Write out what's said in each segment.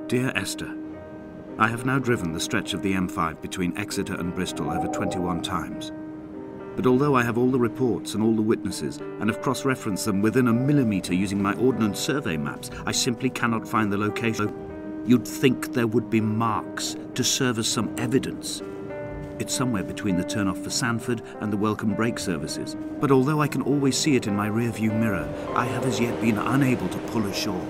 Dear Esther, I have now driven the stretch of the M5 between Exeter and Bristol over 21 times. But although I have all the reports and all the witnesses, and have cross-referenced them within a millimetre using my Ordnance Survey maps, I simply cannot find the location. You'd think there would be marks to serve as some evidence. It's somewhere between the turn-off for Sanford and the welcome break services. But although I can always see it in my rear-view mirror, I have as yet been unable to pull ashore.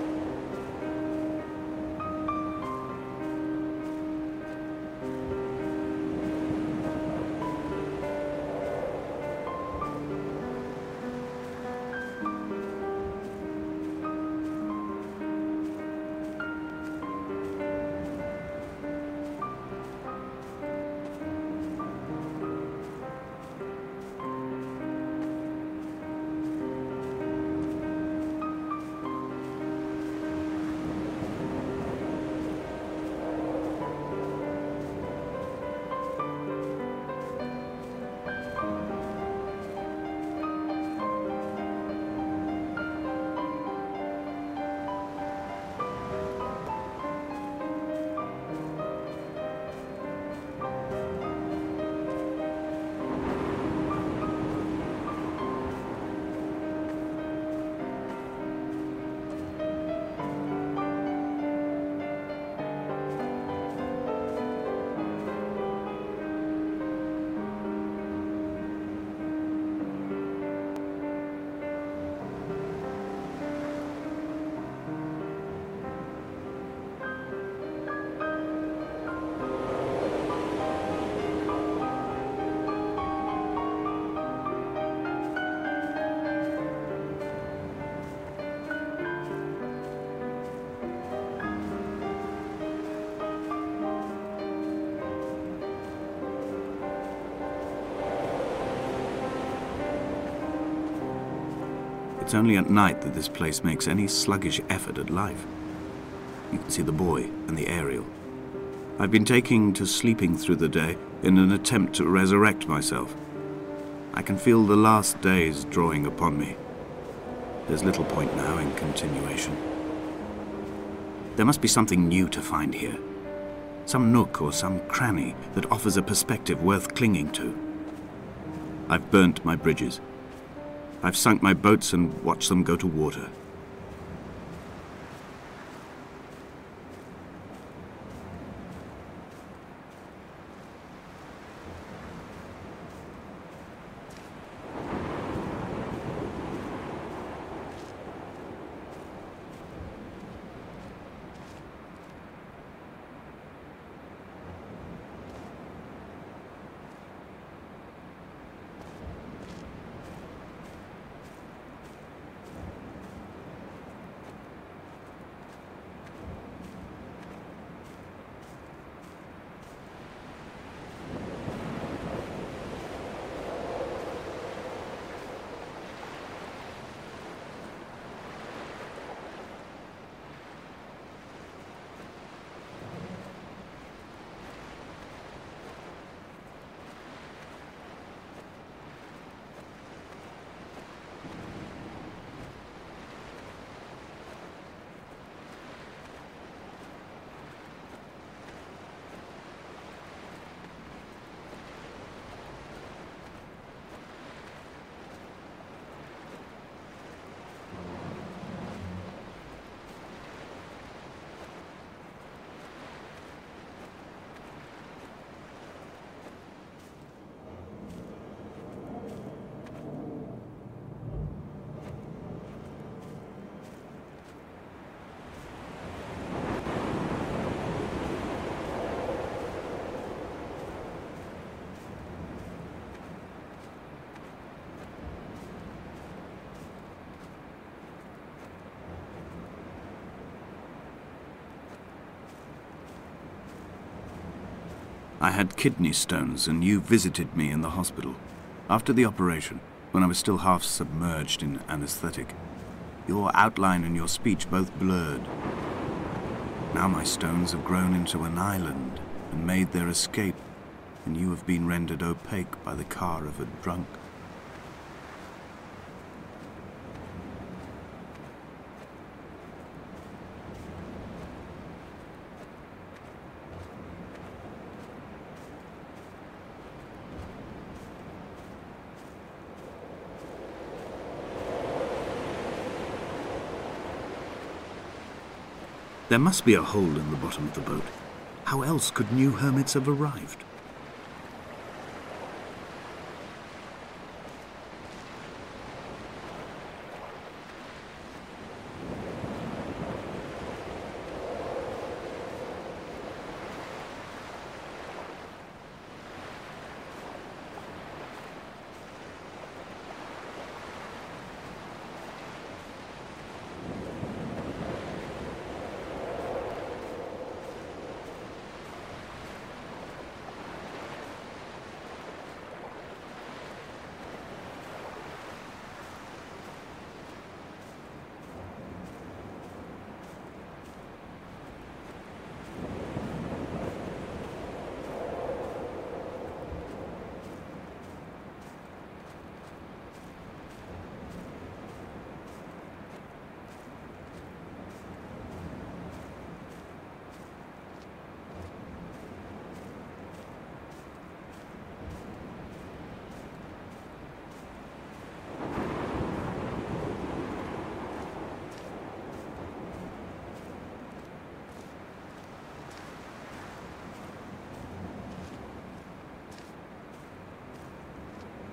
It's only at night that this place makes any sluggish effort at life. You can see the buoy and the aerial. I've been taking to sleeping through the day in an attempt to resurrect myself. I can feel the last days drawing upon me. There's little point now in continuation. There must be something new to find here. Some nook or some cranny that offers a perspective worth clinging to. I've burnt my bridges. I've sunk my boats and watched them go to water. I had kidney stones and you visited me in the hospital. After the operation, when I was still half submerged in anesthetic, your outline and your speech both blurred. Now my stones have grown into an island and made their escape, and you have been rendered opaque by the car of a drunk. There must be a hole in the bottom of the boat. How else could new hermits have arrived?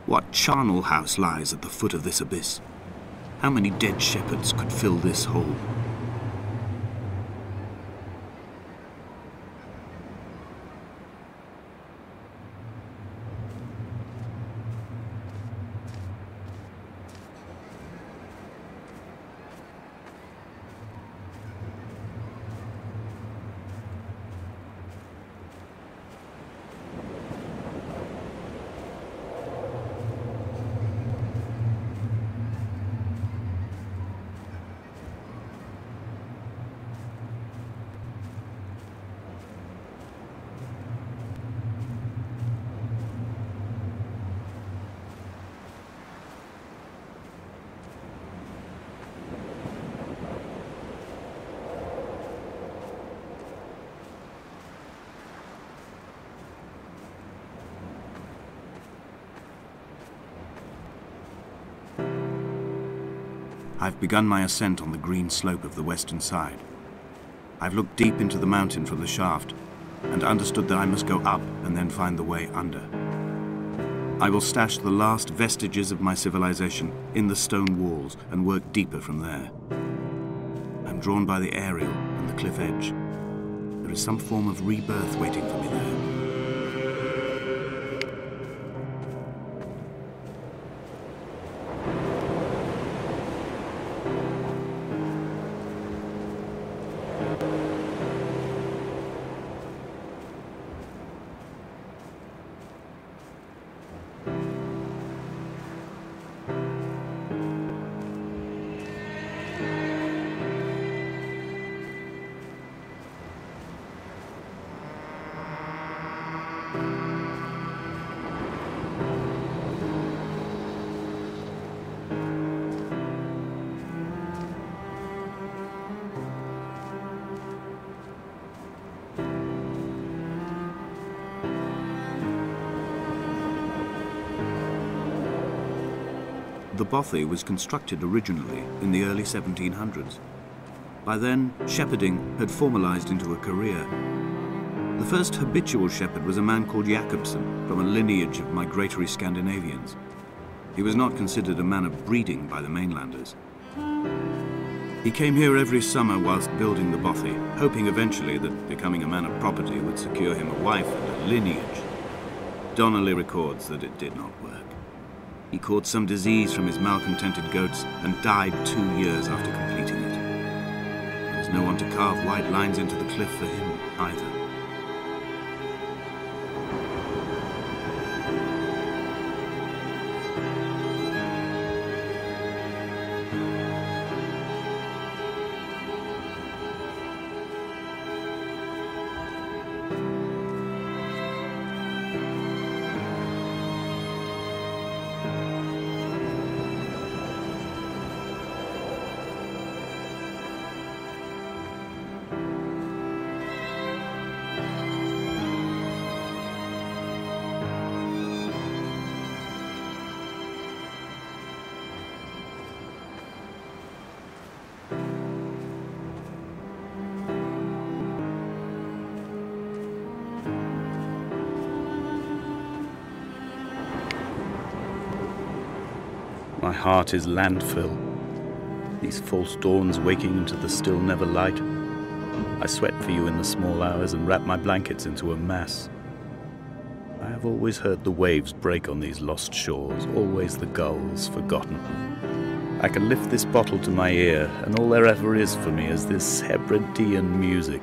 What charnel house lies at the foot of this abyss? How many dead shepherds could fill this hole? I've begun my ascent on the green slope of the western side. I've looked deep into the mountain from the shaft and understood that I must go up and then find the way under. I will stash the last vestiges of my civilization in the stone walls and work deeper from there. I'm drawn by the aerial and the cliff edge. There is some form of rebirth waiting for me there. The bothy was constructed originally in the early 1700s. By then, shepherding had formalized into a career. The first habitual shepherd was a man called Jakobsen, from a lineage of migratory Scandinavians. He was not considered a man of breeding by the mainlanders. He came here every summer whilst building the bothy, hoping eventually that becoming a man of property would secure him a wife and a lineage. Donnelly records that it did not work. He caught some disease from his malcontented goats and died 2 years after completing it. There was no one to carve white lines into the cliff for him either. My heart is landfill. These false dawns waking into the still never light. I sweat for you in the small hours and wrap my blankets into a mass. I have always heard the waves break on these lost shores, always the gulls forgotten. I can lift this bottle to my ear, and all there ever is for me is this Hebridean music.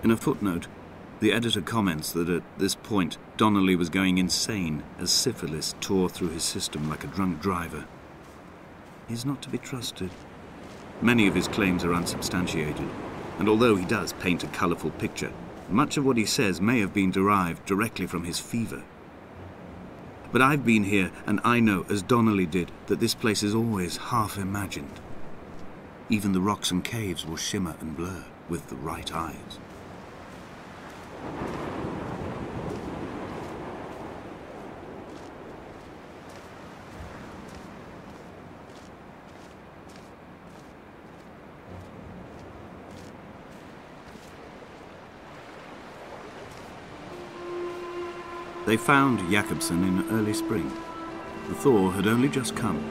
In a footnote, the editor comments that at this point Donnelly was going insane as syphilis tore through his system like a drunk driver. He is not to be trusted. Many of his claims are unsubstantiated, and although he does paint a colourful picture, much of what he says may have been derived directly from his fever. But I've been here, and I know, as Donnelly did, that this place is always half imagined. Even the rocks and caves will shimmer and blur with the right eyes. They found Jakobsen in early spring. The thaw had only just come.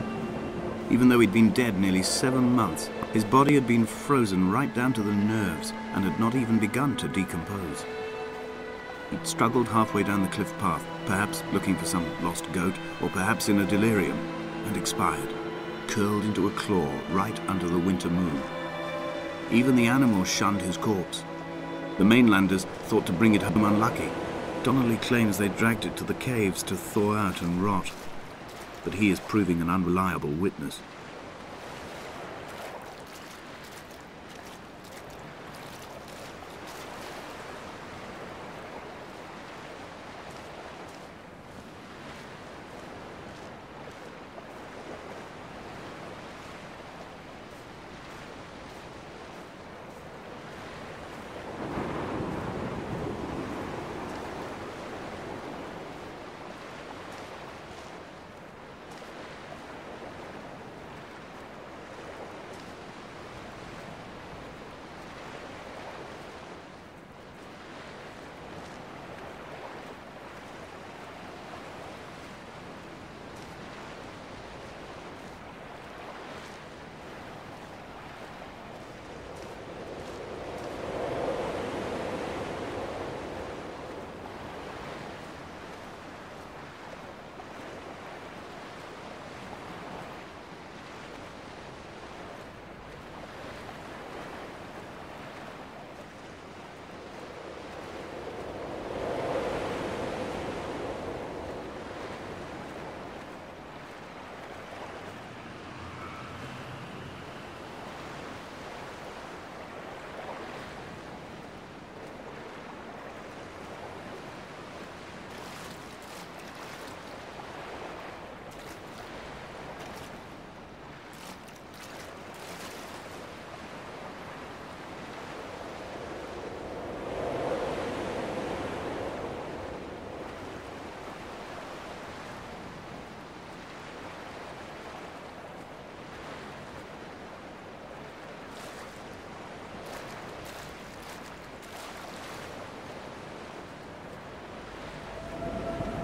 Even though he'd been dead nearly 7 months, his body had been frozen right down to the nerves and had not even begun to decompose. He'd struggled halfway down the cliff path, perhaps looking for some lost goat, or perhaps in a delirium, and expired, curled into a claw right under the winter moon. Even the animals shunned his corpse. The mainlanders thought to bring it home unlucky. Donnelly claims they dragged it to the caves to thaw out and rot, but he is proving an unreliable witness.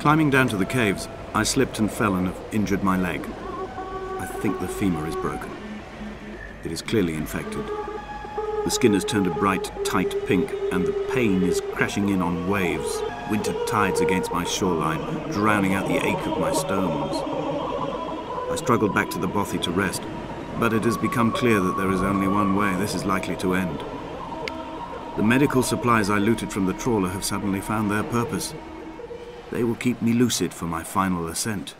Climbing down to the caves, I slipped and fell and have injured my leg. I think the femur is broken. It is clearly infected. The skin has turned a bright, tight pink, and the pain is crashing in on waves, winter tides against my shoreline, drowning out the ache of my stones. I struggled back to the bothy to rest, but it has become clear that there is only one way this is likely to end. The medical supplies I looted from the trawler have suddenly found their purpose. They will keep me lucid for my final ascent.